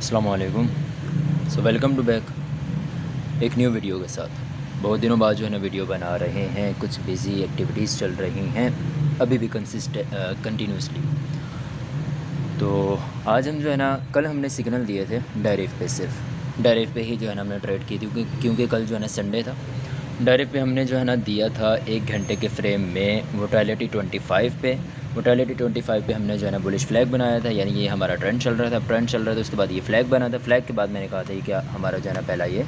अस्सलाम वालेकुम। Welcome to back एक न्यू वीडियो के साथ। बहुत दिनों बाद जो है ना वीडियो बना रहे हैं, कुछ बिज़ी एक्टिविटीज़ चल रही हैं अभी भी कंटिन्यूसली। तो आज हम जो है ना, कल हमने सिग्नल दिए थे डायरेक्ट पे, सिर्फ डायरेक्ट पे ही जो है ना हमने ट्रेड की थी, क्योंकि कल जो है ना संडे था। डायरेक्ट पे हमने जो है ना दिया था 1 घंटे के फ्रेम में वोटालिटी 25 पे। वोटालिटी 25 पे हमने जो है ना बुलिश फ्लैग बनाया था, यानी ये हमारा ट्रेंड चल रहा था। ट्रेंड चल रहा था, उसके बाद ये फ्लैग बना था। फ्लैग के बाद मैंने कहा था कि क्या हमारा जो है ना पहला ये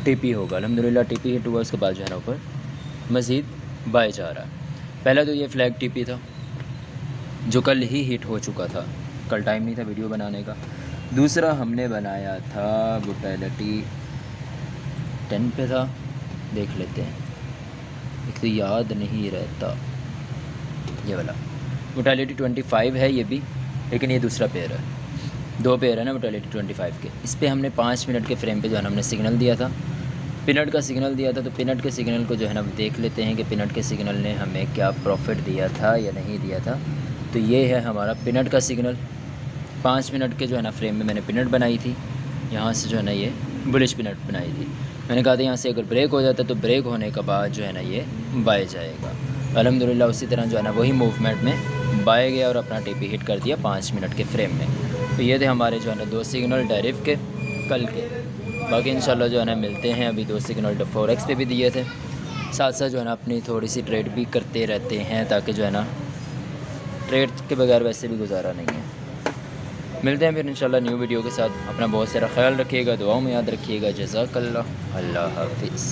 टीपी होगा। अल्हम्दुलिल्लाह टीपी हिट हुआ। उसके बाद जो है ना ऊपर मज़ीद बाय जा रहा है। पहला तो ये फ्लैग टीपी था जो कल ही हिट हो चुका था, कल टाइम नहीं था वीडियो बनाने का। दूसरा हमने बनाया था वोटालिटी 10 पे था, देख लेते हैं, एक तो याद नहीं रहता। ये वाला वोटालिटी 25 है ये भी, लेकिन ये दूसरा पेयर है। 2 पेयर है ना वोटालिटी 25 के। इस पर हमने 5 मिनट के फ्रेम पे जो है ना हमने सिग्नल दिया था, पिनट का सिग्नल दिया था। तो पिनट के सिग्नल को जो है ना देख लेते हैं कि पिनट के सिग्नल ने हमें क्या प्रॉफिट दिया था या नहीं दिया था। तो ये है हमारा पिनट का सिग्नल। 5 मिनट के जो है ना फ्रेम में मैंने पिनट बनाई थी, यहाँ से जो है ना ये बुलिश पिनट बनाई थी। मैंने कहा था यहाँ से अगर ब्रेक हो जाता तो ब्रेक होने के बाद जो है ना ये बाय जाएगा। अल्हम्दुलिल्लाह उसी तरह जो है ना वही मूवमेंट में बाय गया और अपना टीपी हिट कर दिया 5 मिनट के फ्रेम में। तो ये थे हमारे जो है ना 2 सिग्नल डायरेक्ट के कल के। बाकी इंशाल्लाह जो है ना मिलते हैं। अभी 2 सिग्नल फॉरेक्स पे भी दिए थे, साथ साथ जो है ना अपनी थोड़ी सी ट्रेड भी करते रहते हैं, ताकि जो है ना ट्रेड के बगैर वैसे भी गुजारा नहीं है। मिलते हैं फिर इंशाल्लाह न्यू वीडियो के साथ। अपना बहुत सारा ख्याल रखिएगा, दुआओं में याद रखिएगा। जज़ाकल्लाह, अल्लाह हाफिज़।